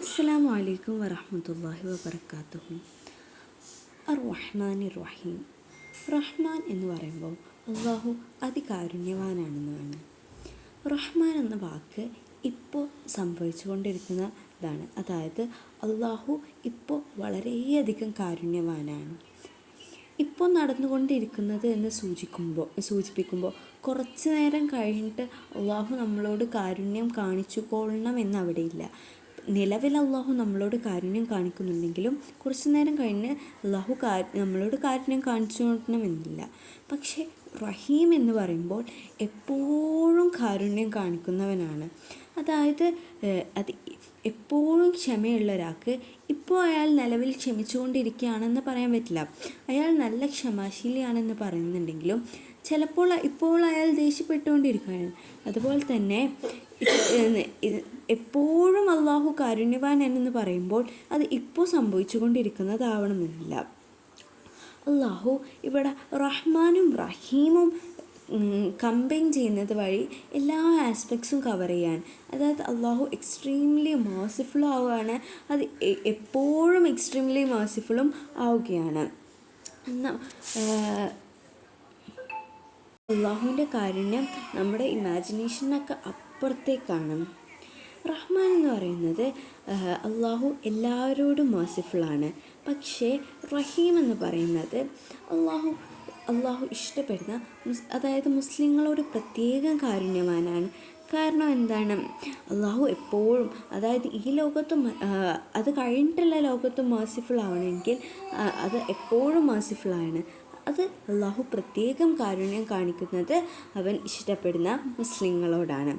അസ്സലാമു അലൈക്കും വറഹ്മത്തുള്ളാഹി വബറകാതുഹു. അർ-റഹ്മാനിർ റഹീം. റഹ്മാൻ എന്ന് പറയുമ്പോൾ അള്ളാഹു അതികാരുണ്യവാനാണെന്നാണ്. റഹ്മാൻ എന്ന വാക്ക് ഇപ്പോൾ സംഭവിച്ചുകൊണ്ടിരിക്കുന്ന ഇതാണ്. അതായത് അള്ളാഹു ഇപ്പോൾ വളരെയധികം കാരുണ്യവാനാണ്. ഇപ്പോൾ നടന്നുകൊണ്ടിരിക്കുന്നത് എന്ന് സൂചിപ്പിക്കുമ്പോൾ കുറച്ച് നേരം കഴിഞ്ഞിട്ട് അള്ളാഹു നമ്മളോട് കാരുണ്യം കാണിച്ചു കൊള്ളണം എന്നവിടെയില്ല. നിലവിൽ അള്ളാഹു നമ്മളോട് കാരുണ്യം കാണിക്കുന്നുണ്ടെങ്കിലും കുറച്ച് നേരം കഴിഞ്ഞ് അള്ളാഹു നമ്മളോട് കാരുണ്യം കാണിച്ചു കൊള്ളണമെന്നില്ല. പക്ഷേ റഹീം എന്ന് പറയുമ്പോൾ എപ്പോഴും കാരുണ്യം കാണിക്കുന്നവനാണ്. അതായത് അത് എപ്പോഴും ക്ഷമയുള്ള ഒരാൾക്ക് ഇപ്പോൾ അയാൾ നിലവിൽ ക്ഷമിച്ചുകൊണ്ടിരിക്കുകയാണെന്ന് പറയാൻ പറ്റില്ല. അയാൾ നല്ല ക്ഷമാശീലിയാണെന്ന് പറയുന്നുണ്ടെങ്കിലും ചിലപ്പോൾ ഇപ്പോൾ അയാൾ ദേഷ്യപ്പെട്ടുകൊണ്ടിരിക്കുകയാണ്. അതുപോലെ തന്നെ എപ്പോഴും അള്ളാഹു കാരുണ്യവാൻ എന്ന് പറയുമ്പോൾ അത് ഇപ്പോൾ സംഭവിച്ചുകൊണ്ടിരിക്കുന്നതാവണമെന്നില്ല. അള്ളാഹു ഇവിടെ റഹ്മാനും റഹീമും കമ്പൈൻ ചെയ്യുന്നത് വഴി എല്ലാ ആസ്പെക്ട്സും കവർ ചെയ്യാൻ, അതായത് അള്ളാഹു എക്സ്ട്രീംലി മേഴ്സിഫുൾ ആവുകയാണ്, അത് എപ്പോഴും എക്സ്ട്രീംലി മേഴ്സിഫുള്ളും ആവുകയാണ്. അള്ളാഹുവിൻ്റെ കാരുണ്യം നമ്മുടെ ഇമാജിനേഷനൊക്കെ അപ്പുറത്തേക്കാണ്. റഹ്മാൻ എന്ന് പറയുന്നത് അള്ളാഹു എല്ലാവരോടും മേഴ്സിഫുള്ളാണ്. പക്ഷേ റഹീം എന്ന് പറയുന്നത് അള്ളാഹു ഇഷ്ടപ്പെടുന്ന അതായത് മുസ്ലിങ്ങളോട് പ്രത്യേകം കാരുണ്യവാനാണ്. കാരണം എന്താണ്? അള്ളാഹു എപ്പോഴും, അതായത് ഈ ലോകത്തും അത് കഴിഞ്ഞിട്ടുള്ള ലോകത്തും മേഴ്സിഫുൾ ആവണമെങ്കിൽ അത് എപ്പോഴും മേഴ്സിഫുള്ളാണ്. അത് അള്ളാഹു പ്രത്യേകം കാരുണ്യം കാണിക്കുന്നത് അവൻ ഇഷ്ടപ്പെടുന്ന മുസ്ലിങ്ങളോടാണ്.